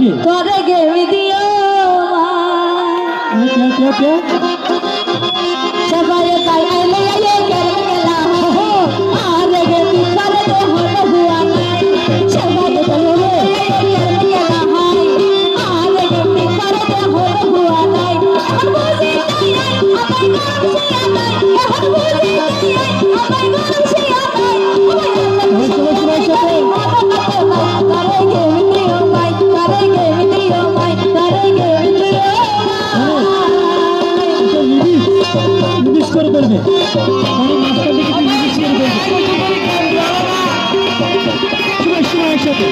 নাকি করে গেমি দিও সবাই তাই আইলে আইলে গেলে গেলা আর গেমি করে তো হলো হুয়া নাই সবাই তাই আইলে গেলে গেলা হাই আর গেমি করে তো হলো হুয়া নাই এখন বুঝি নাই আমায় গরম সে আমায় এখন বুঝি নাই আমায় গরম সে আমায় করে গেমি দিও মাই করে গেমি দিও মাই করে গেমি দিও নির্দিষ্ট করে করবে মাস্টার দিকে নির্দিষ্ট করে করবে সময় একসাথে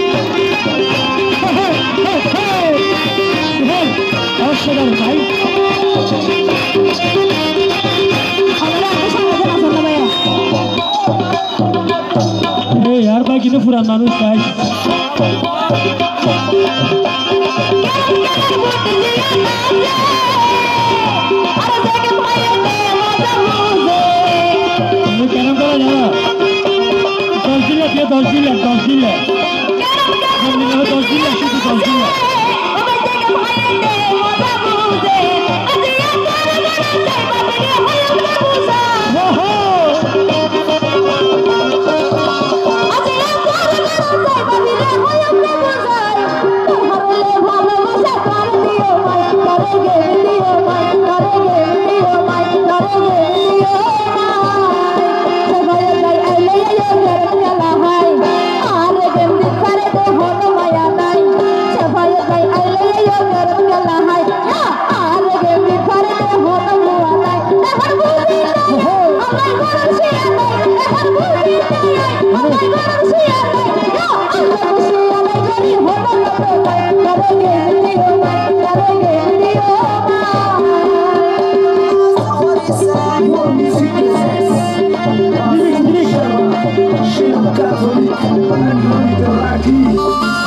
অসাধারণ ভাই यार भाई कितने पुराना मानुष भाई क्या नाम करा जाना 10 दिन है 10 दिन है 10 दिन है 10 दिन है शुद्ध 10 दिन है Católico, aqui.